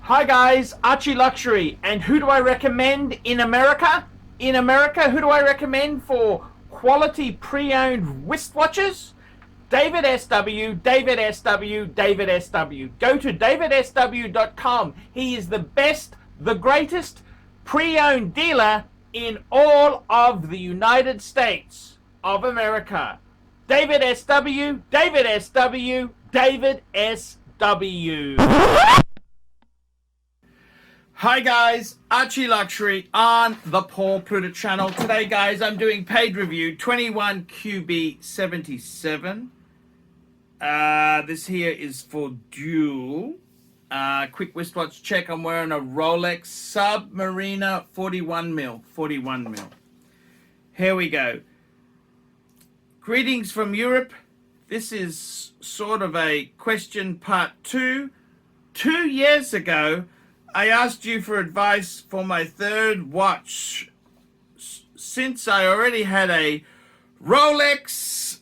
Hi guys, ArchieLuxury, and who do I recommend in America? In America, who do I recommend for quality pre-owned wristwatches? David SW, David SW, David SW. Go to davidsw.com. He is the best, the greatest pre-owned dealer in all of the United States of America. David SW, David SW, David SW. Hi guys, ArchieLuxury on the Pluta channel. Today guys, I'm doing paid review 21QB77. This here is for Dual. Quick wristwatch check. I'm wearing a Rolex Submariner 41 mil. Here we go. Greetings from Europe. This is sort of a question part 2. 2 years ago, I asked you for advice for my third watch. Since I already had a Rolex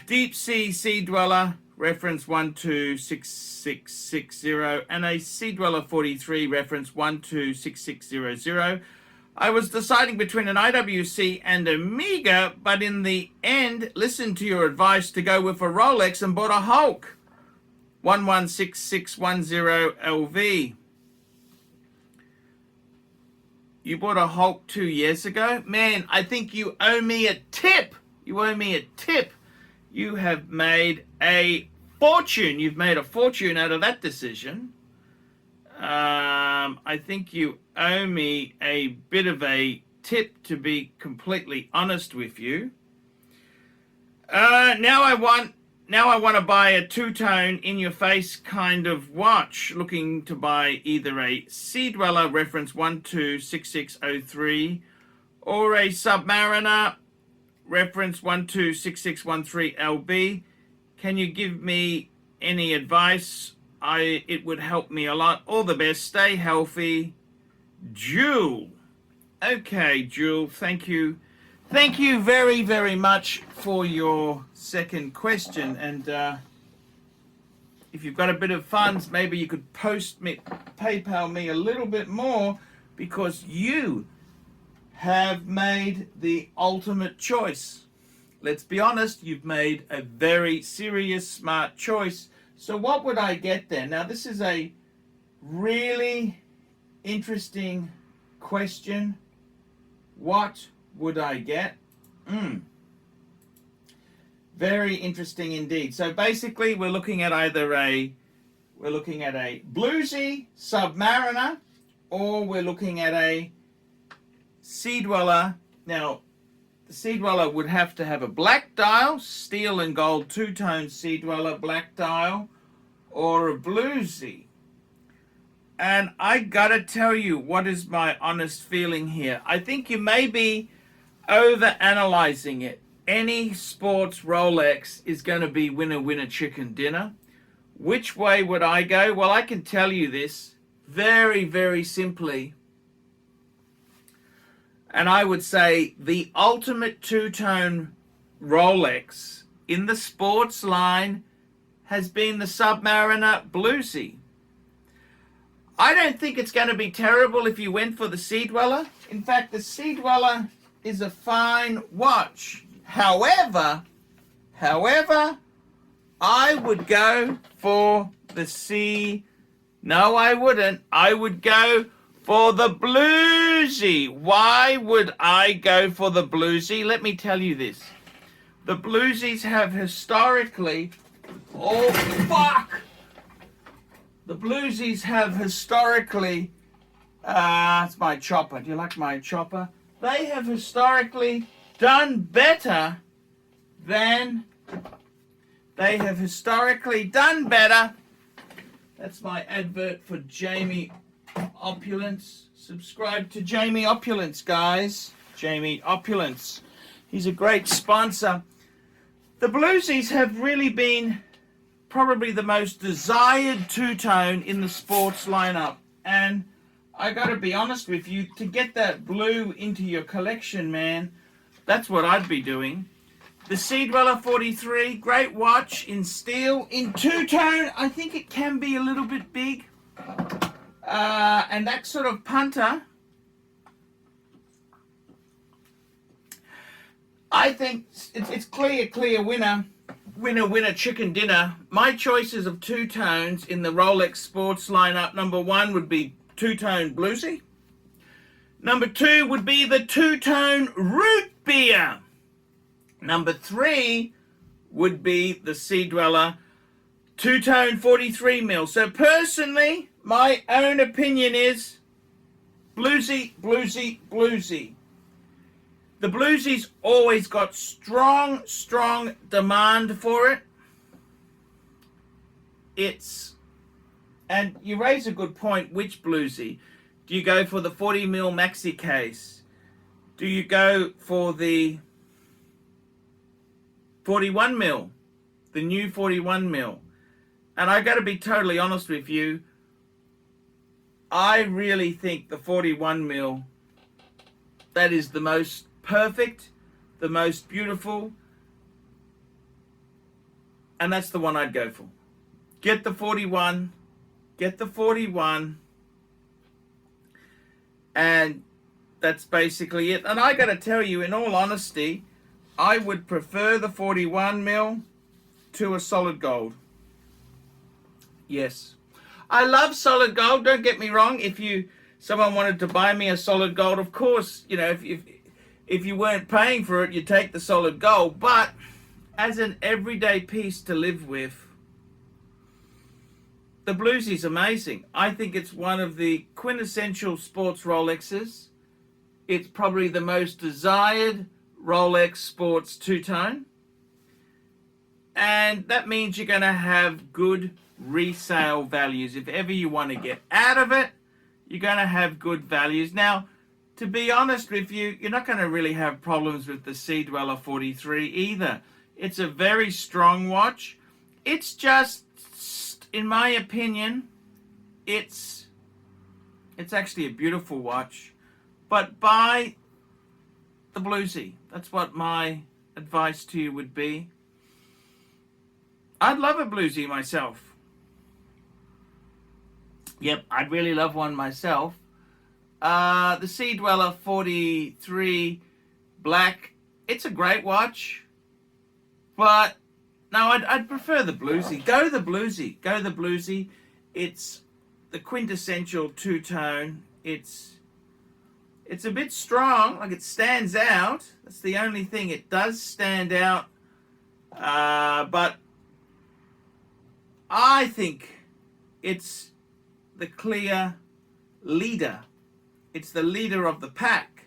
Deep Sea Dweller reference 126660 and a Sea Dweller 43 reference 126600, I was deciding between an IWC and Omega, but in the end listened to your advice to go with a Rolex and bought a Hulk 116610 LV. You bought a Hulk 2 years ago? Man, I think you owe me a tip. You owe me a tip. You have made a fortune. You've made a fortune out of that decision. I think you owe me a bit of a tip, to be completely honest with you. Now I want to buy a two-tone, in-your-face kind of watch, looking to buy either a Sea Dweller reference 126603 or a Submariner reference 126613 LB. Can you give me any advice? It would help me a lot. All the best. Stay healthy. Jewel. Okay, Jewel, thank you. Thank you very, very much for your second question. And if you've got a bit of funds, maybe you could PayPal me a little bit more, because you have made the ultimate choice. Let's be honest, you've made a very serious, smart choice. So what would I get then? Now, this is a really interesting question. What would I get? Very interesting indeed. So basically we're looking at either a bluesy Submariner, or we're looking at a Sea Dweller. Now the Sea Dweller would have to have a black dial, steel and gold two-tone Sea Dweller black dial, or a bluesy. And I gotta tell you, what is my honest feeling here? I think you may be over-analyzing it. Any sports Rolex is going to be winner chicken dinner. Which way would I go? Well, I can tell you this very, very simply. And I would say the ultimate two-tone Rolex in the sports line has been the Submariner Bluesy. I don't think it's going to be terrible if you went for the Sea Dweller. In fact, the Sea Dweller is a fine watch. However, I would go for the No, I wouldn't. I would go for the Bluesy. Why would I go for the Bluesy? Let me tell you this. The Bluesies have historically... Oh, fuck! The Bluesies have historically... it's my chopper. Do you like my chopper? They have historically done better than... That's my advert for Jamie Opulence. Subscribe to Jamie Opulence, guys. Jamie Opulence. He's a great sponsor. The Bluesies have really been probably the most desired two-tone in the sports lineup. And I gotta be honest with you, to get that blue into your collection, man, that's what I'd be doing. The Sea Dweller 43, great watch in steel. In two-tone, I think it can be a little bit big. And that sort of punter, I think it's clear winner. Winner, chicken dinner. My choices of two-tones in the Rolex Sports lineup, number one would be two-tone bluesy. Number two would be the two-tone root beer. Number three would be the Sea Dweller two-tone 43 mil. So personally, my own opinion is bluesy, bluesy, bluesy. The bluesy's always got strong demand for it. And you raise a good point, which bluesy? Do you go for the 40 mil maxi case? Do you go for the 41 mil? The new 41 mil? And I got to be totally honest with you, I really think the 41 mil, that is the most perfect, the most beautiful, and that's the one I'd go for. Get the 41, and that's basically it. And I got to tell you, in all honesty, I would prefer the 41 mil to a solid gold. Yes, I love solid gold. Don't get me wrong. If someone wanted to buy me a solid gold, of course, you know, if you weren't paying for it, you take the solid gold. But as an everyday piece to live with, the bluesy's amazing. I think it's one of the quintessential sports Rolexes. It's probably the most desired Rolex sports two-tone. And that means you're going to have good resale values. If ever you want to get out of it, you're going to have good values. Now, to be honest with you, you're not going to really have problems with the Sea Dweller 43 either. It's a very strong watch. It's just, in my opinion, it's actually a beautiful watch. But buy the bluesy. That's what my advice to you would be. I'd love a bluesy myself. Yep, I'd really love one myself. The Sea Dweller 43 black, it's a great watch, but no, I'd prefer the bluesy. Go the bluesy. It's the quintessential two-tone. It's a bit strong, like it stands out. That's the only thing. It does stand out, but I think it's the clear leader. It's the leader of the pack.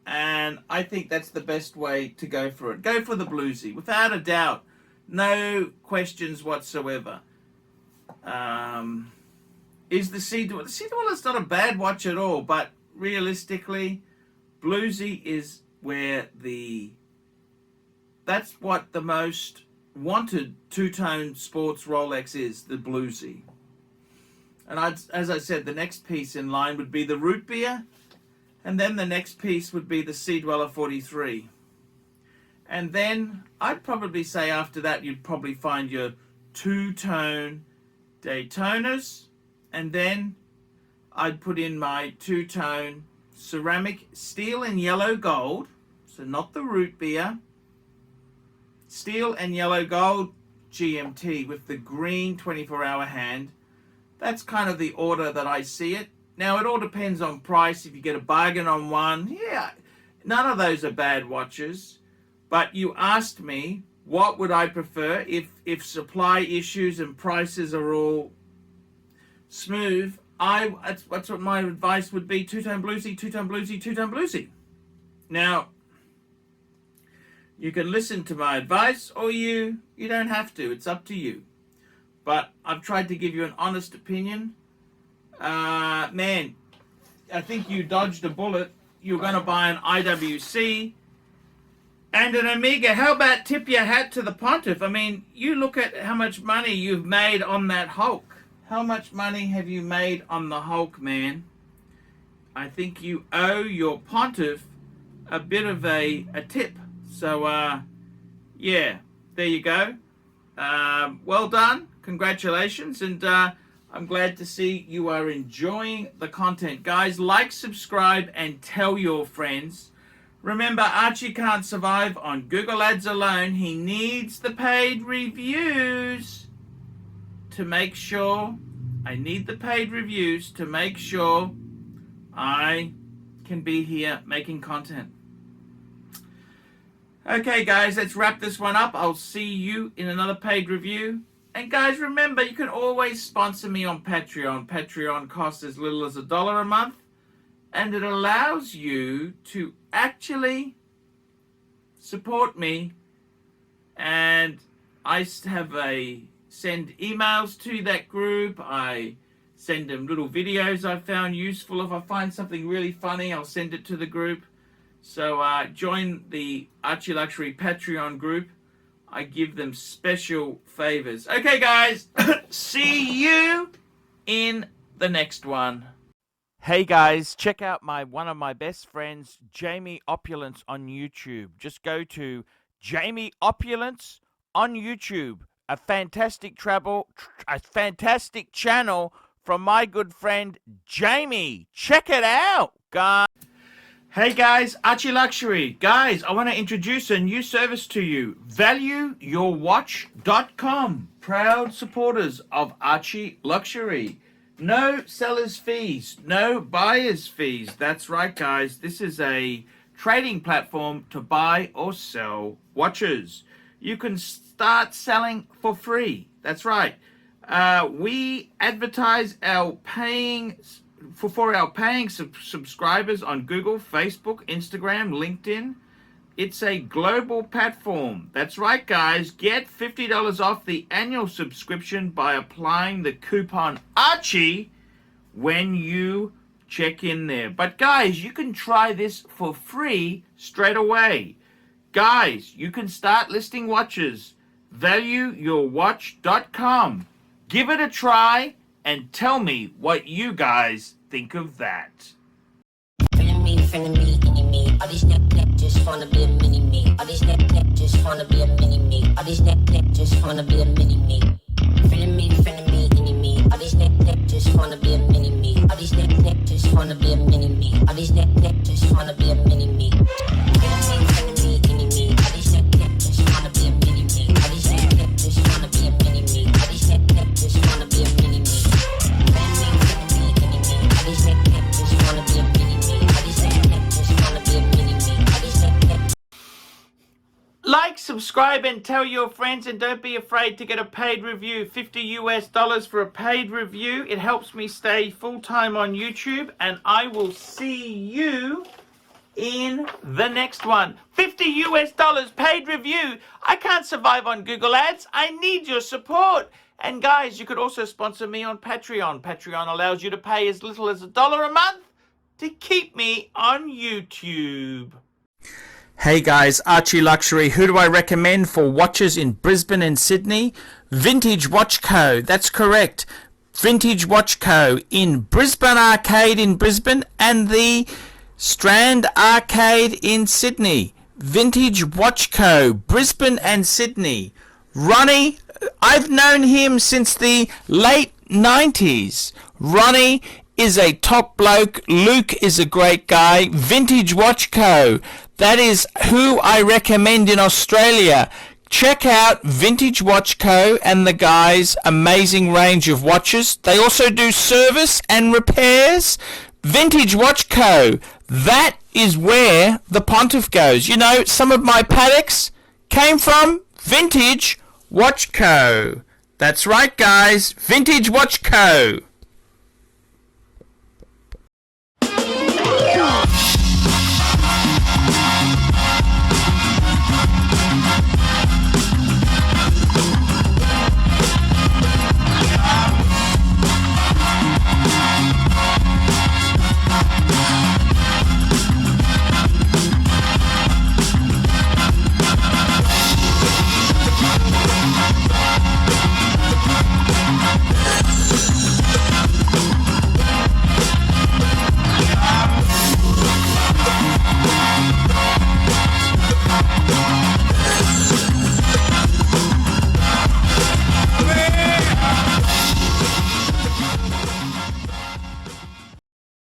And I think that's the best way to go for it. Go for the bluesy, without a doubt. No questions whatsoever. Is the Sea Dweller... The Sea Dweller's not a bad watch at all, but realistically, bluesy is where that's what the most wanted two-tone sports Rolex is, the bluesy. And as I said, the next piece in line would be the root beer, and then the next piece would be the Sea Dweller 43. And then I'd probably say after that you'd probably find your two-tone Daytonas, and then I'd put in my two-tone ceramic steel and yellow gold, so not the root beer, steel and yellow gold GMT with the green 24-hour hand. That's kind of the order that I see it. Now, it all depends on price. If you get a bargain on one, yeah, none of those are bad watches. But you asked me, what would I prefer if supply issues and prices are all smooth? That's what my advice would be: two-tone bluesy, two-tone bluesy, two-tone bluesy. Now, you can listen to my advice, or you don't have to. It's up to you. But I've tried to give you an honest opinion. Man, I think you dodged a bullet. You're going to buy an IWC and an Omega. How about tip your hat to the Pontiff? I mean, you look at how much money you've made on that Hulk. How much money have you made on the Hulk, man? I think you owe your Pontiff a bit of a tip. So, yeah, there you go. Well done. Congratulations. And I'm glad to see you are enjoying the content. Guys, like, subscribe, and tell your friends. Remember, Archie can't survive on Google Ads alone. He needs the paid reviews to make sure. I need the paid reviews to make sure I can be here making content. Okay, guys, let's wrap this one up. I'll see you in another paid review. And guys, remember, you can always sponsor me on Patreon. Patreon costs as little as $1 a month. And it allows you to actually support me. And I send emails to that group. I send them little videos I found useful. If I find something really funny, I'll send it to the group. So join the ArchieLuxury Patreon group. I give them special favors. Okay, guys, see you in the next one. Hey guys, check out one of my best friends, Jamie Opulence, on YouTube. Just go to Jamie Opulence on YouTube. A fantastic channel from my good friend Jamie. Check it out, guys. Hey guys, ArchieLuxury. Guys, I want to introduce a new service to you. ValueYourWatch.com. Proud supporters of ArchieLuxury. No seller's fees, no buyer's fees. That's right, guys. This is a trading platform to buy or sell watches. You can start selling for free. That's right. We advertise our paying subscribers on Google, Facebook, Instagram, LinkedIn. It's a global platform. That's right, guys. Get $50 off the annual subscription by applying the coupon Archie when you check in there. But guys, you can try this for free straight away. Guys, you can start listing watches. ValueYourWatch.com. Give it a try and tell me what you guys think of that. All these neck just wanna be a mini me. All these neck just wanna be a mini me. All these neck just wanna be a mini me. Friend me, any me. All these neck just wanna be a mini me. All these neck just wanna be a mini me. All these neck just wanna be a mini me. Friend me, any me. All these neck just wanna be a mini me. All these neck just wanna be a mini me. All these neck just wanna be a mini me. Friend me, any me. All these neck just wanna be a mini me. All these neck just wanna be a mini me. Like, subscribe, and tell your friends, and don't be afraid to get a paid review. $50 for a paid review. It helps me stay full-time on YouTube, and I will see you in the next one. $50 paid review. I can't survive on Google Ads. I need your support. And guys, you could also sponsor me on Patreon. Patreon allows you to pay as little as $1 a month to keep me on YouTube. Hey guys, ArchieLuxury. Who do I recommend for watches in Brisbane and Sydney? Vintage Watch Co. That's correct. Vintage Watch Co. in Brisbane Arcade in Brisbane and the Strand Arcade in Sydney. Vintage Watch Co. Brisbane and Sydney. Ronnie, I've known him since the late 90s. Ronnie is a top bloke. Luke is a great guy. Vintage Watch Co. That is who I recommend in Australia. Check out Vintage Watch Co. and the guys' amazing range of watches. They also do service and repairs. Vintage Watch Co. That is where the Pontiff goes. You know, some of my Pateks came from Vintage Watch Co. That's right, guys. Vintage Watch Co.